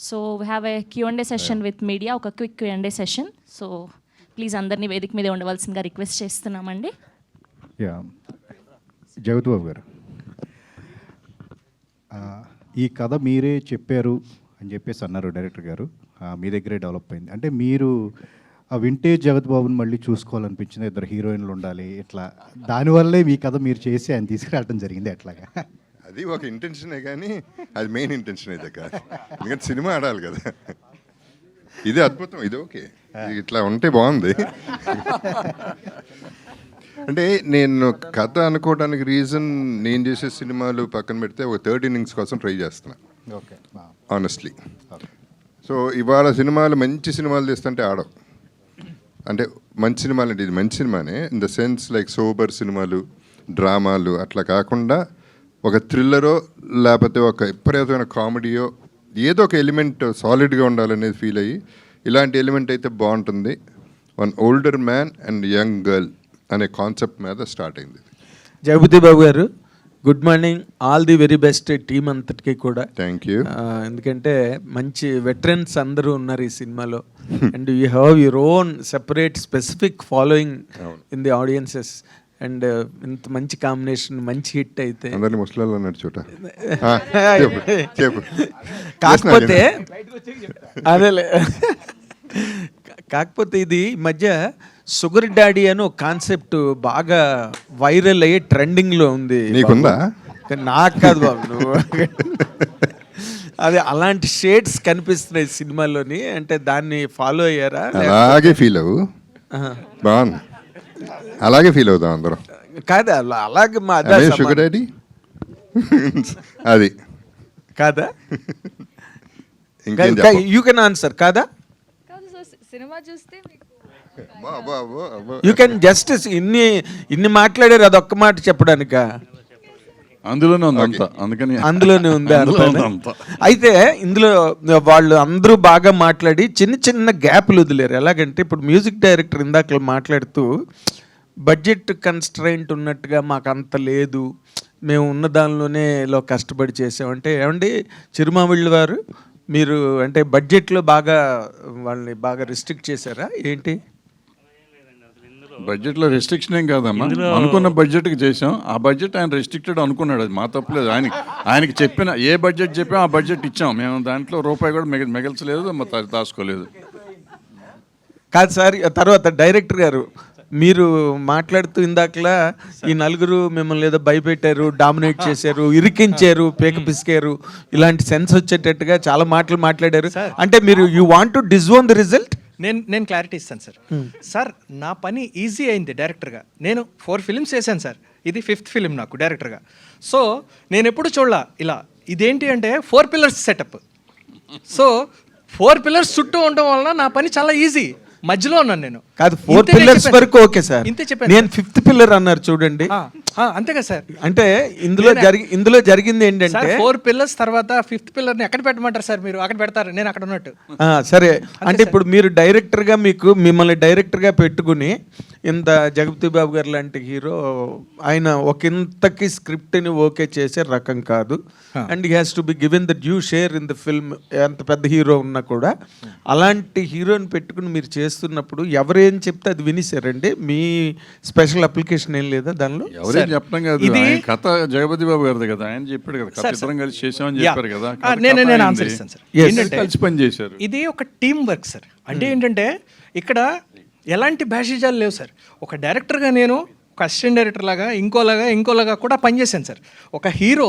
So we have a Q&A session with media, ఒక quick Q&A session. So please అందరినీ వేదిక మీద ఉండవలసిందిగా request చేస్తున్నామండి. యా, జగత్ బాబు గారు, ఈ కథ మీరే చెప్పారు అని చెప్పేసి అన్నారు డైరెక్టర్ గారు, మీ దగ్గరే డెవలప్ అయింది అంటే మీరు ఆ వింటేజ్ జగత్ బాబుని మళ్ళీ చూసుకోవాలనిపించింది, ఇద్దరు హీరోయిన్లు ఉండాలి ఇట్లా, దానివల్లే మీ కథ మీరు చేసి ఆయన తీసుకురావడం జరిగింది ఎట్లాగా? అది ఒక ఇంటెన్షనే కానీ అది మెయిన్ ఇంటెన్షన్ అయితే కాదు, ఎందుకంటే సినిమా ఆడాలి కదా. ఇది అద్భుతం, ఇది ఓకే, ఇట్లా ఉంటే బాగుంది. అంటే నేను కథ అనుకోవడానికి రీజన్, నేను చేసే సినిమాలు పక్కన పెడితే ఒక థర్డ్ ఇన్నింగ్స్ కోసం ట్రై చేస్తున్నా ఆనెస్ట్లీ. సో ఇవాళ సినిమాలు మంచి సినిమాలు తీస్తుంటే ఆడవు, అంటే మంచి సినిమాలు అంటే ఇది మంచి సినిమానే in the sense like sober సినిమాలు, డ్రామాలు అట్లా కాకుండా ఒక థ్రిల్లరో లేకపోతే ఒక విపరీతమైన కామెడీయో ఏదో ఒక ఎలిమెంట్ సాలిడ్గా ఉండాలనేది ఫీల్ అయ్యి ఇలాంటి ఎలిమెంట్ అయితే బాగుంటుంది. One older man and young girl అనే కాన్సెప్ట్ మీద స్టార్ట్ అయింది. జగపతి బాబు గారు, good morning, all the very best team అంతటికి కూడా. Thank you. ఎందుకంటే మంచి వెటరన్స్ అందరూ ఉన్నారు ఈ సినిమాలో and you have your own separate specific following in the audiences and ఇంత మంచి కాంబినేషన్, మంచి హిట్ అయితే అందరినీ ముసలాళ్ళు అన్నాడు చూట. కాకపోతే అదేలే, కాకపోతే ఇది ఈ మధ్య షుగర్ డాడీ అని ఒక కాన్సెప్ట్ బాగా వైరల్ అయ్యి ట్రెండింగ్లో ఉంది. నీకుందా? నాకు కాదు బాబు, నువ్వు అదే అలాంటి షేడ్స్ కనిపిస్తున్నాయి సినిమాలోని, అంటే దాన్ని ఫాలో అయ్యారా? అలాగే ఫీల్ అవ్వు, బాగుంది, అలాగే ఫీల్ అవుతాం అందరం. కాదా అలాగే మా షుగర్ డాడీ అది కాదా? ఇంకేం యూ కెన్ ఆన్సర్ కాదా? సినిమా చూస్తే యూ కెన్ జస్ట్ ఇన్ని మాట్లాడారు, అది ఒక్క మాట చెప్పడానిక? అందులోనే ఉంది అంతా, అందుకని అందులోనే ఉంది. అయితే ఇందులో వాళ్ళు అందరూ బాగా మాట్లాడి చిన్న చిన్న గ్యాప్లు వదిలేరు. ఎలాగంటే ఇప్పుడు మ్యూజిక్ డైరెక్టర్ ఇందాక మాట్లాడుతూ బడ్జెట్ కన్స్ట్రైంట్ ఉన్నట్టుగా మాకు అంత లేదు, మేము ఉన్న దానిలోనే కష్టపడి చేసామంటే, ఏమండి చిరుమావిళ్ళ వారు, మీరు అంటే బడ్జెట్లో బాగా వాళ్ళని బాగా రిస్ట్రిక్ట్ చేశారా ఏంటి? బడ్జెట్లో రెస్ట్రిక్షన్ ఏం కాదమ్మా, అనుకున్న బడ్జెట్కి చేసాం. ఆ బడ్జెట్ ఆయన రెస్ట్రిక్టెడ్ అనుకున్నాడు, అది మా తప్పలేదు. ఆయనకి చెప్పిన ఏ బడ్జెట్ చెప్పాం ఆ బడ్జెట్ ఇచ్చాం. మేము దాంట్లో రూపాయి కూడా మిగల్చలేదు, దాచుకోలేదు. కాదు సార్, తర్వాత డైరెక్టర్ గారు మీరు మాట్లాడుతూ ఇందాకలా ఈ నలుగురు మిమ్మల్ని ఏదో భయపెట్టారు, డామినేట్ చేశారు, ఇరికించారు, పేక పిసికారు, ఇలాంటి సెన్స్ వచ్చేటట్టుగా చాలా మాటలు మాట్లాడారు. అంటే మీరు you want to disown the result? నేను క్లారిటీ ఇస్తాను సార్. సార్ నా పని ఈజీ అయింది డైరెక్టర్గా. నేను 4 ఫిలిమ్స్ చేశాను సార్, ఇది 5th ఫిలిం నాకు డైరెక్టర్గా. సో నేను ఎప్పుడు చూడలా ఇలా. ఇదేంటి అంటే 4 పిల్లర్స్ సెటప్. సో 4 పిల్లర్స్ చుట్టూ ఉండడం వలన నా పని చాలా ఈజీ. మధ్యలో ఉన్నాను నేను. కాదు, 4 పిల్లర్స్ వరకు ఓకే సార్, ఇంతే చెప్పాను. నేను 5th పిల్లర్ అన్నారు చూడండి. అంతే కదా సార్. అంటే ఇందులో జరిగింది ఏంటంటే 4 పిల్లర్స్ తర్వాత 5th పిల్లర్ని ఎక్కడ పెట్టమంటారు సార్? మీరు అక్కడ పెడతారు, నేను అక్కడ ఉన్నట్టు. సరే, అంటే ఇప్పుడు మీరు డైరెక్టర్గా మిమ్మల్ని డైరెక్టర్గా పెట్టుకుని ఇంత జగపతి బాబు గారు లాంటి హీరో ఆయన ఒకంతకి స్క్రిప్ట్ని ఓకే చేసే రకం కాదు. And he has to be given the due share in the film. ఎంత పెద్ద హీరో ఉన్నా కూడా అలాంటి హీరోని పెట్టుకుని మీరు చేస్తున్నప్పుడు ఎవరేం చెప్తే అది వినిసారండి? మీ స్పెషల్ అప్లికేషన్ ఏం లేదా దానిలో? ఎవరేం చెప్పడం కాదు, కథ జగపతి బాబు గారిది కదా, ఆయన చెప్పాడు కదా, కథ ఇద్దరం కలిసి చేసామని చెప్పారు కదా. నేను ఆన్సర్ ఇస్తాను సార్. ఏంటంటే కలిసి పని చేశారు, ఇది ఒక టీమ్ వర్క్ సార్. అంటే ఏంటంటే ఇక్కడ ఎలాంటి భేషజాలు లేవు సార్. ఒక డైరెక్టర్గా నేను ఒక అసిస్టెంట్ డైరెక్టర్ లాగా ఇంకోలాగా కూడా పనిచేశాను సార్. ఒక హీరో,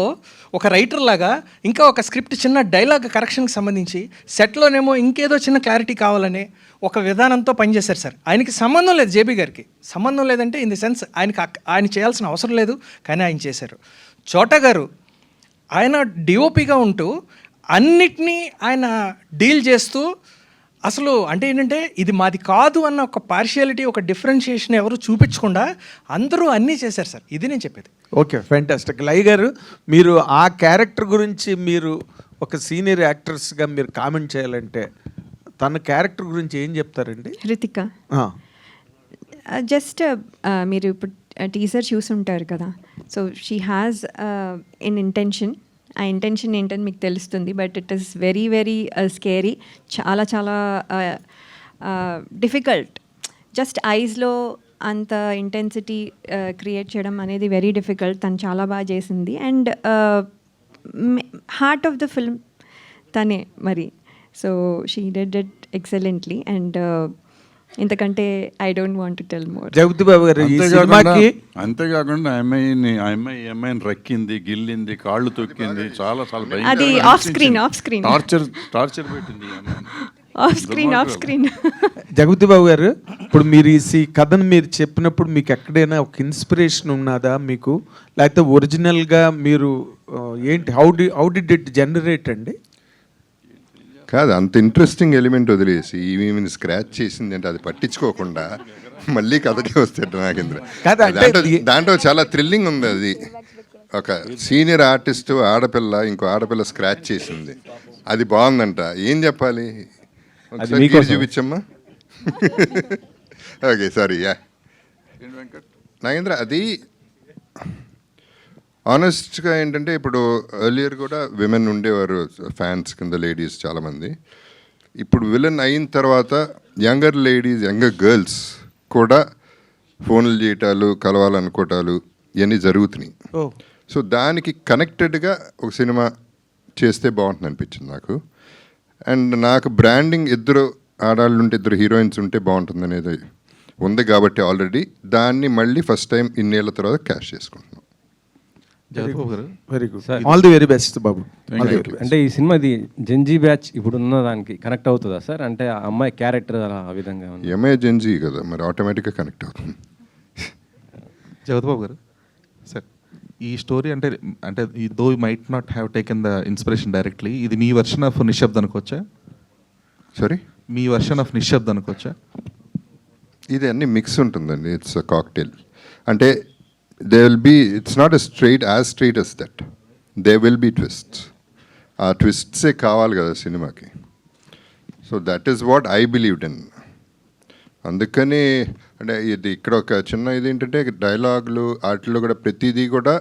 ఒక రైటర్ లాగా, ఇంకా ఒక స్క్రిప్ట్ చిన్న డైలాగ్ కరెక్షన్కి సంబంధించి సెట్లోనేమో ఇంకేదో చిన్న క్లారిటీ కావాలనే ఒక విధానంతో పనిచేశారు సార్. ఆయనకి సంబంధం లేదు, జేబీ గారికి సంబంధం లేదంటే ఇన్ ది సెన్స్ ఆయన చేయాల్సిన అవసరం లేదు, కానీ ఆయన చేశారు. చోటా గారు ఆయన డిఓపిగా ఉంటూ అన్నిటినీ ఆయన డీల్ చేస్తూ, అసలు అంటే ఏంటంటే ఇది మాది కాదు అన్న ఒక పార్షియాలిటీ, ఒక డిఫరెన్షియేషన్ ఎవరు చూపించకుండా అందరూ అన్నీ చేశారు సార్. ఇది నేను చెప్పేది. Okay, fantastic. లై గారు, మీరు ఆ క్యారెక్టర్ గురించి మీరు ఒక సీనియర్ యాక్టర్స్గా మీరు కామెంట్ చేయాలంటే తన క్యారెక్టర్ గురించి ఏం చెప్తారండి? హృతిక జస్ట్ మీరు ఇప్పుడు టీజర్ చూసుంటారు కదా. So she has N intention ఆ ఇంటెన్షన్ ఏంటని మీకు తెలుస్తుంది. But it is very very scary, చాలా చాలా డిఫికల్ట్. జస్ట్ ఐస్లో అంత ఇంటెన్సిటీ క్రియేట్ చేయడం అనేది వెరీ డిఫికల్ట్. తను చాలా బాగా చేసింది. And heart of the film తనే మరి. So she did it excellently. And ఇంతకంటే I don't want to tell more. Jagapathi Babu garu ఈ సినిమాకి అంతేకాకుండా అమ్మాయిని రక్కింది, గిల్లింది, కాళ్ళు తొక్కింది, చాలా చాలా అది భయంకరంగా off screen, off screen, torture పెట్టింది ఈ అమ్మాయిని. Off screen, off screen. Jagapathi Babu garu, ఇప్పుడు మీరు ఈ కథను మీరు చెప్పినప్పుడు మీకు ఎక్కడైనా ఒక ఇన్స్పిరేషన్ ఉన్నదా మీకు, లేకపోతే ఒరిజినల్గా మీరు ఏంటి, హౌ డిడ్ ఇట్ జనరేట్ అండి? కాదు, అంత ఇంట్రెస్టింగ్ ఎలిమెంట్ వదిలేసి ఈమెను స్క్రాచ్ చేసింది అంటే అది పట్టించుకోకుండా మళ్ళీ కథకి వస్తే నాకేంద్ర కాదు, అంటే దాంట్లో చాలా థ్రిల్లింగ్ ఉంది. అది ఒక సీనియర్ ఆర్టిస్ట్ ఆడపిల్ల ఇంకో ఆడపిల్ల స్క్రాచ్ చేసింది, అది బాగుందంట. ఏం చెప్పాలి, చూపించమ్మా. Okay, sorry. యా నాగేంద్ర, అది ఆనెస్ట్గా ఏంటంటే ఇప్పుడు ఎర్లియర్ కూడా విమెన్ ఉండేవారు ఫ్యాన్స్ కింద, లేడీస్ చాలామంది. ఇప్పుడు విలన్ అయిన తర్వాత యంగర్ లేడీస్, యంగర్ గర్ల్స్ కూడా ఫోన్లు చేయటాలు, కలవాలనుకోవటాలు ఇవన్నీ జరుగుతున్నాయి. సో దానికి కనెక్టెడ్గా ఒక సినిమా చేస్తే బాగుంటుంది అనిపించింది నాకు. అండ్ నాకు బ్రాండింగ్ ఇద్దరు ఆడాళ్ళు ఉంటే, ఇద్దరు హీరోయిన్స్ ఉంటే బాగుంటుంది అనేది ఉంది కాబట్టి ఆల్రెడీ దాన్ని మళ్ళీ ఫస్ట్ టైం ఇన్నేళ్ల తర్వాత క్యాష్ చేసుకుంటున్నాం. Very good, all the very best babu. అంటే ఈ సినిమా ఇది జెన్జీ బ్యాచ్ ఇప్పుడు ఉన్న దానికి కనెక్ట్ అవుతుందా సార్? అంటే ఆ అమ్మాయి క్యారెక్టర్ అలా ఆ విధంగా ఉంది. ఎంఏ జెన్జీ కదా, మరి ఆటోమేటిక్గా కనెక్ట్ అవుతుంది. జగత్బాబు గారు సార్, ఈ స్టోరీ అంటే అంటే though might not have taken the inspiration directly, ఇది మీ వర్షన్ ఆఫ్ నిశ్శబ్ద్ అనుకోవచ్చా? సారీ, మీ వర్షన్ ఆఫ్ నిశ్శబ్ద్ అనుకోవచ్చా? ఇది అన్ని మిక్స్ ఉంటుందండి. It's a cocktail. అంటే they will be, it's not as straight as that. They will be twists. ఆ ట్విస్ట్సే కావాలి కదా సినిమాకి. So that is what I believed in. అందుకని అంటే ఇది ఇక్కడ ఒక చిన్న ఇది ఏంటంటే డైలాగులు వాటిలో కూడా ప్రతిదీ కూడా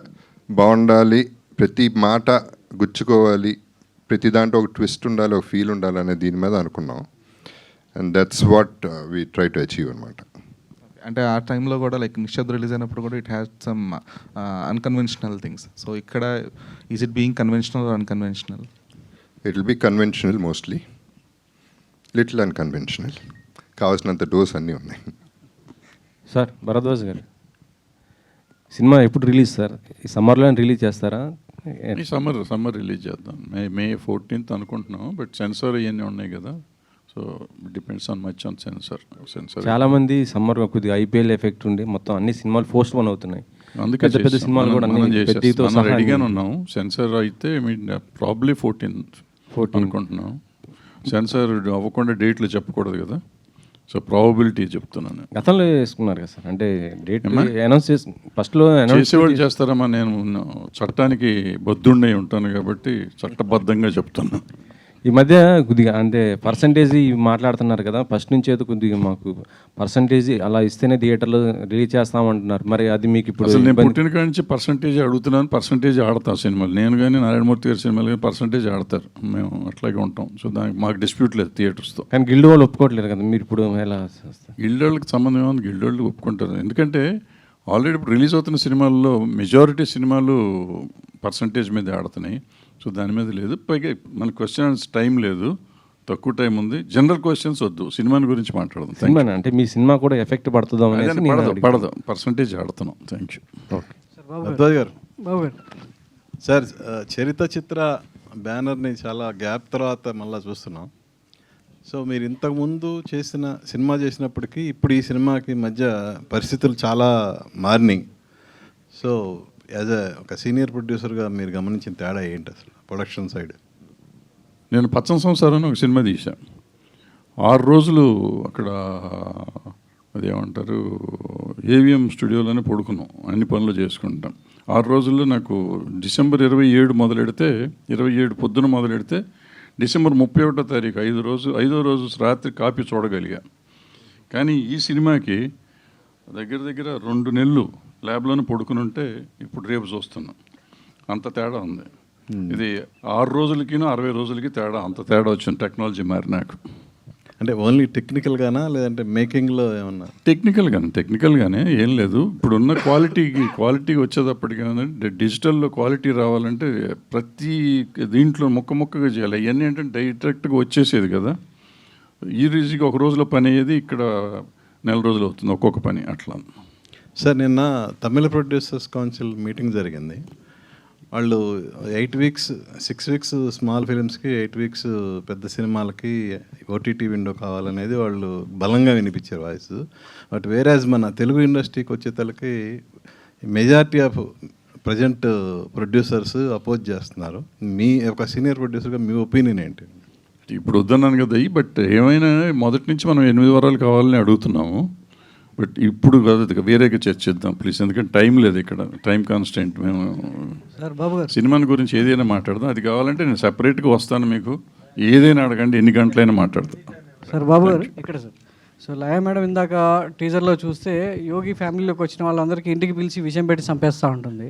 బాగుండాలి, ప్రతి మాట గుచ్చుకోవాలి, ప్రతి దాంట్లో ఒక ట్విస్ట్ ఉండాలి, ఒక ఫీల్ ఉండాలి అనే దీని మీద అనుకున్నాం. And that's what we try to achieve అనమాట. అంటే ఆ టైంలో కూడా లైక్ నిశ్శబ్ద్ రిలీజ్ అయినప్పుడు కూడా it has some unconventional things. So ఇక్కడ is it being conventional or unconventional? It will be conventional mostly, little unconventional. కావాల్సినంత డోస్ అన్నీ ఉన్నాయి. సార్ భరద్వాజ్ గారు, సినిమా ఎప్పుడు రిలీజ్ సార్? ఈ సమ్మర్లో రిలీజ్ చేస్తారా? ఈ సమ్మర్ రిలీజ్ చేద్దాం. మే 14th అనుకుంటున్నాం. బట్ సెన్సార్ ఇవన్నీ ఉన్నాయి కదా, so depends on much on sensor. చాలా మంది సమ్మర్ కొద్దిగా ఐపీఎల్ ఎఫెక్ట్ ఉండి మొత్తం అన్ని సినిమాలు పోస్ట్ పోన్ అవుతున్నాయి. అందుకే పెద్ద సినిమాలు కూడా మనం రెడీగానే ఉన్నాం. సెన్సార్ అయితే ప్రాబ్లీ 14 అనుకుంటున్నాం. సెన్సార్ అవ్వకుండా డేట్లు చెప్పకూడదు కదా, సో ప్రాబబిలిటీ చెప్తున్నాను. గతంలో వేసుకున్నారు కదా సార్, అంటే డేట్ అనౌన్స్ చేసి ఫస్ట్లో చేసేవాళ్ళు చేస్తారమ్మా. నేను చట్టానికి బద్దుండే ఉంటాను కాబట్టి చట్టబద్ధంగా చెప్తున్నాను. ఈ మధ్య కొద్దిగా అంటే పర్సంటేజ్ మాట్లాడుతున్నారు కదా, ఫస్ట్ నుంచి ఏదో కొద్దిగా మాకు పర్సంటేజ్ అలా ఇస్తేనే థియేటర్లో రిలీజ్ చేస్తామంటున్నారు. మరి అది మీకు ఇప్పుడు అసలు నేను పుట్టిన కాడి నుంచి పర్సంటేజ్ అడుగుతున్నాను, పర్సంటేజ్ ఆడతాం సినిమాలు. నేను కానీ నారాయణమూర్తి గారి సినిమాలు కానీ పర్సంటేజ్ ఆడతారు, మేము అట్లాగే ఉంటాం. సో దానికి మాకు డిస్ప్యూట్ లేదు థియేటర్స్తో. కానీ గిల్డ్ వాళ్ళు ఒప్పుకోవట్లేదు కదా, మీరు ఇప్పుడు ఎలా? గిల్డ్ వాళ్ళకి సంబంధం ఏమో, గిల్డ్ వాళ్ళు ఒప్పుకుంటారు. ఎందుకంటే ఆల్రెడీ ఇప్పుడు రిలీజ్ అవుతున్న సినిమాల్లో మెజారిటీ సినిమాలు పర్సంటేజ్ మీద ఆడుతున్నాయి. సో దాని మీద లేదు. పైగా మన క్వశ్చన్స్ టైం లేదు, తక్కువ టైం ఉంది. జనరల్ క్వశ్చన్స్ వద్దు, సినిమాని గురించి మాట్లాడదాం. సినిమా అంటే మీ సినిమా కూడా ఎఫెక్ట్ పడుతుందా? పడదు, పర్సంటేజ్ ఆడుతున్నాం. Thank you. భరద్వాజ్ గారు, సార్ చరిత్ర చిత్ర బ్యానర్ని చాలా గ్యాప్ తర్వాత మళ్ళీ చూస్తున్నాం. సో మీరు ఇంతకుముందు సినిమా చేసినప్పటికీ ఇప్పుడు ఈ సినిమాకి మధ్య పరిస్థితులు చాలా మారినాయి. సో యాజ్ ఒక సీనియర్ ప్రొడ్యూసర్గా మీరు గమనించిన తేడా ఏంటి అసలు ప్రొడక్షన్ సైడ్? నేను పచ్చని సంసారం అని ఒక సినిమా తీశాను. 6 రోజులు అక్కడ అదేమంటారు ఏవిఎం స్టూడియోలోనే పడుకున్నాం, అన్ని పనులు చేసుకుంటాం. 6 రోజుల్లో నాకు డిసెంబర్ 27 మొదలెడితే 27 పొద్దున మొదలెడితే డిసెంబర్ 31వ తారీఖు 5వ రోజు రాత్రి కాపీ చూడగలిగా. కానీ ఈ సినిమాకి దగ్గర 2 నెలలు ల్యాబ్లోనే పడుకుని ఉంటే ఇప్పుడు రేపు చూస్తున్నాం. అంత తేడా ఉంది. ఇది 6 రోజులకి 60 రోజులకి తేడా, అంత తేడా వచ్చింది టెక్నాలజీ మారినాక. అంటే ఓన్లీ టెక్నికల్గానా లేదంటే మేకింగ్లో ఏమన్నా? టెక్నికల్గానే ఏం లేదు. ఇప్పుడున్న క్వాలిటీ వచ్చేటప్పటికి డిజిటల్లో క్వాలిటీ రావాలంటే ప్రతి దీంట్లో మొక్కగా చేయాలి. ఇవన్నీ ఏంటంటే డైరెక్ట్గా వచ్చేసేది కదా, ఈజీగా ఒక రోజులో పని అయ్యేది, ఇక్కడ నెల రోజులు అవుతుంది ఒక్కొక్క పని అట్లా. సార్ నిన్న తమిళ ప్రొడ్యూసర్స్ కౌన్సిల్ మీటింగ్ జరిగింది. వాళ్ళు 8 వీక్స్ 6 వీక్స్ స్మాల్ ఫిలిమ్స్కి 8 వీక్స్ పెద్ద సినిమాలకి ఓటీటీ విండో కావాలనేది వాళ్ళు బలంగా వినిపించారు వాయిస్. బట్ వేరేజ్ మన తెలుగు ఇండస్ట్రీకి వచ్చేతలకి majority of present producers oppose చేస్తున్నారు. మీ ఒక సీనియర్ ప్రొడ్యూసర్గా మీ ఒపీనియన్ ఏంటి? ఇప్పుడు వద్దన్నాను కదా, బట్ ఏమైనా మొదటి నుంచి మనం 8 వారాలు కావాలని అడుగుతున్నాము. బట్ ఇప్పుడు కాదు, వేరేగా చర్చిద్దాం ప్లీజ్, ఎందుకంటే టైం లేదు ఇక్కడ, టైం కాన్స్టెంట్. మేము సినిమాని గురించి ఏదైనా మాట్లాడదాం, అది కావాలంటే నేను సపరేట్గా వస్తాను, మీకు ఏదైనా అడగండి, ఎన్ని గంటలైనా మాట్లాడతాం. సార్ బాబు గారు ఇక్కడ సార్. సో లయ మేడం ఇందాక టీజర్లో చూస్తే యోగి ఫ్యామిలీలోకి వచ్చిన వాళ్ళందరికీ ఇంటికి పిలిచి విషయం పెట్టి చంపేస్తూ ఉంటుంది.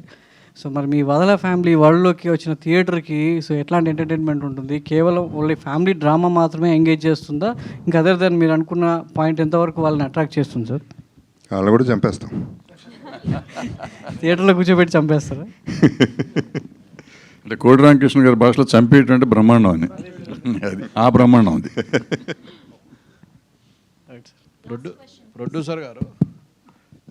సో మరి మీ వదల ఫ్యామిలీ వరల్డ్లోకి వచ్చిన థియేటర్కి సో ఎట్లాంటి ఎంటర్టైన్మెంట్ ఉంటుంది? కేవలం ఓన్లీ ఫ్యామిలీ డ్రామా మాత్రమే ఎంగేజ్ చేస్తుందా, ఇంకా అదర్ దాన్ మీరు అనుకున్న పాయింట్ ఎంతవరకు వాళ్ళని అట్రాక్ట్ చేస్తుంది సార్? వాళ్ళు కూడా చంపేస్తాం, థియేటర్లో కూర్చోబెట్టి చంపేస్తారా? అంటే కోడి రామకృష్ణ గారి భాషలో చంపేయటం అంటే బ్రహ్మాండం అని, అది ఆ బ్రహ్మాండం అది. ప్రొడ్యూసర్ గారు,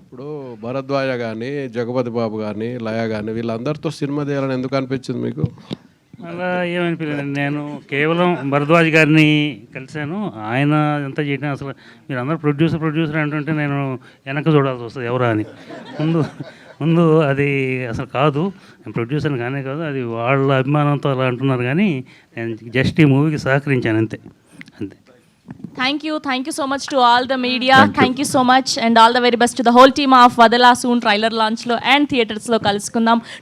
ఇప్పుడు భరద్వాజ కానీ, జగపతి బాబు కానీ, లయ కానీ వీళ్ళందరితో సినిమా తీయాలని ఎందుకు అనిపించింది మీకు? అలా ఏమనిపించలేదు. నేను కేవలం భరద్వాజ్ గారిని కలిశాను, ఆయన ఎంత చేయడం అసలు మీరు అందరూ ప్రొడ్యూసర్ అంటుంటే నేను వెనక చూడాల్సి వస్తుంది ఎవరా అని. ముందు అది అసలు కాదు, నేను ప్రొడ్యూసర్ని కానే కాదు, అది వాళ్ళ అభిమానంతో అలా అంటున్నారు, కానీ నేను జస్ట్ ఈ మూవీకి సహకరించాను అంతే. Thank you so much to all the media. Thank you so much and all the very best to the whole team of Vadala. Soon trailer launch lo and theaters lo kalusukundam.